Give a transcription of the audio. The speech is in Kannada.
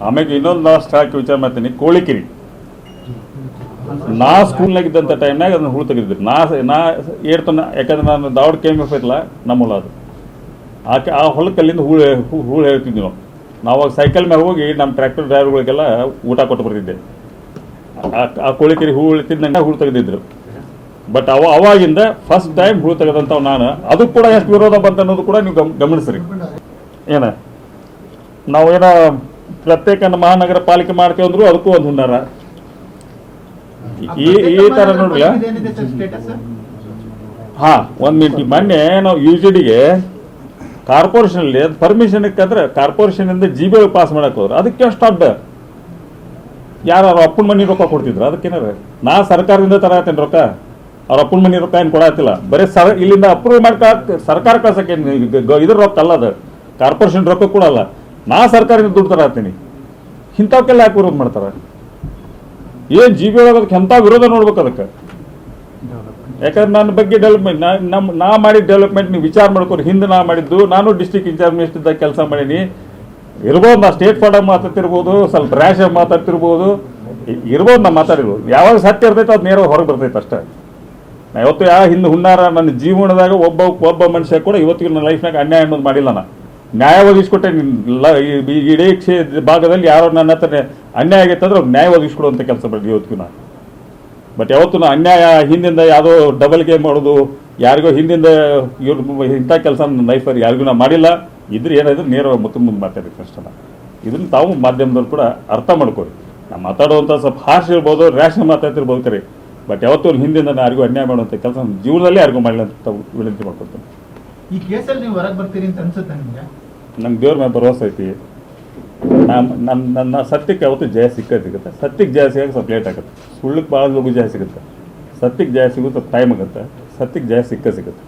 ಆಮೇಲೆ ಇನ್ನೊಂದು ಲಾಸ್ಟ್ ಹಾಕಿ ವಿಚಾರ ಮಾಡ್ತೀನಿ, ಕೋಳಿಕಿರಿ. ನಾ ಸ್ಕೂಲ್ನಾಗಿದ್ದಂಥ ಟೈಮ್ನಾಗ ಅದನ್ನು ಹುಳು ತೆಗೆದಿದ್ರು. ನಾ ಏಡ್ತಾನೆ, ಯಾಕಂದ್ರೆ ನಾನು ದಾವಡ್ KMF ಐತಲ್ಲ ನಮ್ಮ ಹೊಲ ಅದು, ಆ ಹೊಲಕ್ಕಲ್ಲಿಂದ ಹೂಳು ಹೇಳ್ತಿದ್ವಿ ನಾವು ಅವಾಗ ಸೈಕಲ್ ಮ್ಯಾಗ ಹೋಗಿ ನಮ್ಮ ಟ್ರ್ಯಾಕ್ಟರ್ ಡ್ರೈವರ್ಗಳಿಗೆಲ್ಲ ಊಟ ಕೊಟ್ಟು ಬರ್ತಿದ್ದೆ. ಆ ಕೋಳಿಕೆರೆ ಹೂಳು ತಿಂದಂಗೆ ಹೂಳು ತೆಗೆದಿದ್ರು. ಬಟ್ ಅವಾಗಿಂದ ಫಸ್ಟ್ ಟೈಮ್ ಹೂಳು ತೆಗೆದಂಥವು ನಾನು. ಅದು ಕೂಡ ಎಷ್ಟು ವಿರೋಧ ಬಂತ ಅನ್ನೋದು ಕೂಡ ನೀವು ಗಮನಿಸ್ರಿ. ನಾವೇನೋ ಪ್ರತ್ಯೇಕ ಮಹಾನಗರ ಪಾಲಿಕೆ ಮಾಡ್ತೇವೆ ಅಂದ್ರು ಅದಕ್ಕೂ ಒಂದು ಹುನ್ನಾರ. ಈ ತರ ನೋಡ್ರಿ. ಹಾ, 1 ಮಿನಿಟ್. ಮೊನ್ನೆ ನಾವು UGDಗೆ ಕಾರ್ಪೊರೇಷನ್ ಅಲ್ಲಿ ಪರ್ಮಿಷನ್ ಇಕ್ಕಂದ್ರೆ ಕಾರ್ಪೊರೇಷನ್ ಇಂದ GB ಪಾಸ್ ಮಾಡಕ್ ಹೋದ್ರು. ಅದಕ್ಕೆ ಎಷ್ಟು ಅಡ್ಡ ಯಾರು ಅಪ್ಪನ ಮನೆ ರೊಕ್ಕ ಕೊಡ್ತಿದ್ರು. ಅದಕ್ಕೇನಾರ ನಾ ಸರ್ಕಾರದಿಂದ ತರತ್ತೇನೆ ರೊಕ್ಕ, ಅವ್ರ ಅಪ್ಪನ ಮನೆ ರೊಕ್ಕ ಏನು ಕೊಡತ್ತಿಲ್ಲ. ಬರೀ ಇಲ್ಲಿಂದ ಅಪ್ರೂವ್ ಮಾಡ್ಕ ಸರ್ಕಾರ ಕಳ್ಸಕ್ಕೆ ಇದ್ರ ರೊಕ್ಕ ಅಲ್ಲ, ಅದು ಕಾರ್ಪೊರೇಷನ್ ರೊಕ್ಕ ಕೂಡ ಅಲ್ಲ. ನಾ ಸರ್ಕಾರದಿಂದ ದುಡ್ಡು ತರತ್ತೀನಿ. ಇಂಥವಕ್ಕೆಲ್ಲ ಯಾಕೆ ವಿರೋಧ ಮಾಡ್ತಾರೆ? ಏನು GB ಒಳಗೆ ಎಂಥ ವಿರೋಧ ನೋಡ್ಬೇಕು ಅದಕ್ಕೆ? ಯಾಕಂದ್ರೆ ನನ್ನ ಬಗ್ಗೆ ಡೆವಲಪ್ಮೆಂಟ್ ನಾ ಮಾಡಿದ ಡೆವಲಪ್ಮೆಂಟ್ ನೀವು ವಿಚಾರ ಮಾಡ್ಕೊಂಡು, ಹಿಂದೆ ನಾ ಮಾಡಿದ್ದು, ನಾನು ಡಿಸ್ಟ್ರಿಕ್ಟ್ ಇನ್ಚಾರ್ಜ್ ಮಿನಿಸ್ಟರ್ದಾಗ ಕೆಲಸ ಮಾಡೀನಿ. ಇರ್ಬೋದು ನಾ ಸ್ಟೇಟ್ ಫಾರ್ಡಾಗಿ ಮಾತಾಡ್ತಿರ್ಬೋದು, ಸ್ವಲ್ಪ ರ್ಯಾಶ್ ಆಗಿ ಮಾತಾಡ್ತಿರ್ಬೋದು, ಇರ್ಬೋದು ನಾ ಮಾತಾಡಿರ್ಬೋದು. ಯಾವಾಗ ಸತ್ಯ ಇರ್ತೈತೆ ಅದು ನೇರವಾಗಿ ಹೊರಗೆ ಬರ್ತೈತೆ ಅಷ್ಟೇ. ನಾ ಯಾವತ್ತು ಹಿಂದೆ ಹುನ್ನಾರ ನನ್ನ ಜೀವನದಾಗ ಒಬ್ಬ ಮನುಷ್ಯ ಕೂಡ ಇವತ್ತಿಗೆ ನನ್ನ ಲೈಫ್ನಾಗ ಅನ್ಯಾಯ ಅನ್ನೋದು ಮಾಡಿಲ್ಲ. ನಾ ನ್ಯಾಯ ಒದಗಿಸ್ಕೊಟ್ಟೆ. ಇಡೀ ಭಾಗದಲ್ಲಿ ಯಾರೋ ನನ್ನ ಹತ್ರ ಅನ್ಯಾಯ ಆಗೈತೆ ಅಂದ್ರೆ ನ್ಯಾಯ ಒದಗಿಸ್ಕೊಡುವಂಥ ಕೆಲಸ ಮಾಡಿದ್ವಿ ಇವತ್ತಿಗೂ ನಾನು. ಬಟ್ ಯಾವತ್ತು ನಾ ಅನ್ಯಾಯ ಹಿಂದಿಂದ ಯಾವುದೋ ಡಬಲ್ ಗೇಮ್ ಮಾಡೋದು, ಯಾರಿಗೋ ಹಿಂದಿಂದ ಇವ್ರು ಇಂಥ ಕೆಲಸ ನನ್ನ ಲೈಫಲ್ಲಿ ಯಾರಿಗೂ ನಾ ಮಾಡಿಲ್ಲ. ಇದ್ರೆ ಏನಾದ್ರು ನೇರವಾಗಿ ಮುಂದೆ ಮಾತಾಡಿ ಕಷ್ಟ. ಇದನ್ನು ತಾವು ಮಾಧ್ಯಮದವ್ರು ಕೂಡ ಅರ್ಥ ಮಾಡ್ಕೊಳ್ಳಿ. ನಾವು ಮಾತಾಡುವಂಥ ಸ್ವಲ್ಪ ಹಾರ್ಷ್ ಇರ್ಬೋದು, ರ್ಯಾಶ್ ಮಾತಾಡ್ತಿರ್ಬೋದು ಕರೆ. ಬಟ್ ಯಾವತ್ತೂ ಹಿಂದಿಂದ ಯಾರಿಗೂ ಅನ್ಯಾಯ ಮಾಡುವಂಥ ಕೆಲಸ ಜೀವನದಲ್ಲಿ ಯಾರಿಗೂ ಮಾಡಿಲ್ಲ ಅಂತ ವಿನಂತಿ ಮಾಡ್ಕೊಳ್ತೇನೆ. ಈ ಕೇಸಲ್ಲಿ ನೀವು ಹೊರಗೆ ಬರ್ತೀರಿ ಅಂತ ಅನ್ಸುತ್ತೆ ನಿಮಗೆ? ನಂಗೆ ದೇವ್ರ ಮೇಲೆ ಭರವಸೆ ಐತಿ. ನನ್ನ ಸತ್ಯಕ್ಕೆ ಯಾವತ್ತು ಜಯ ಸಿಗುತ್ತೆ. ಸತ್ಯಕ್ಕೆ ಜಯ ಸಿಗೋಕೆ ಸ್ವಲ್ಪ ಲೇಟ್ ಆಗುತ್ತೆ. ಸುಳ್ಳಕ್ಕೆ ಭಾಳ ಲಘು ಜಯ ಸಿಗುತ್ತೆ. ಸತ್ಯಕ್ಕೆ ಜಯ ಸಿಗುತ್ತೆ ಟೈಮ್ ಆಗುತ್ತೆ. ಸತ್ಯಕ್ಕೆ ಜಯ ಸಿಗುತ್ತೆ.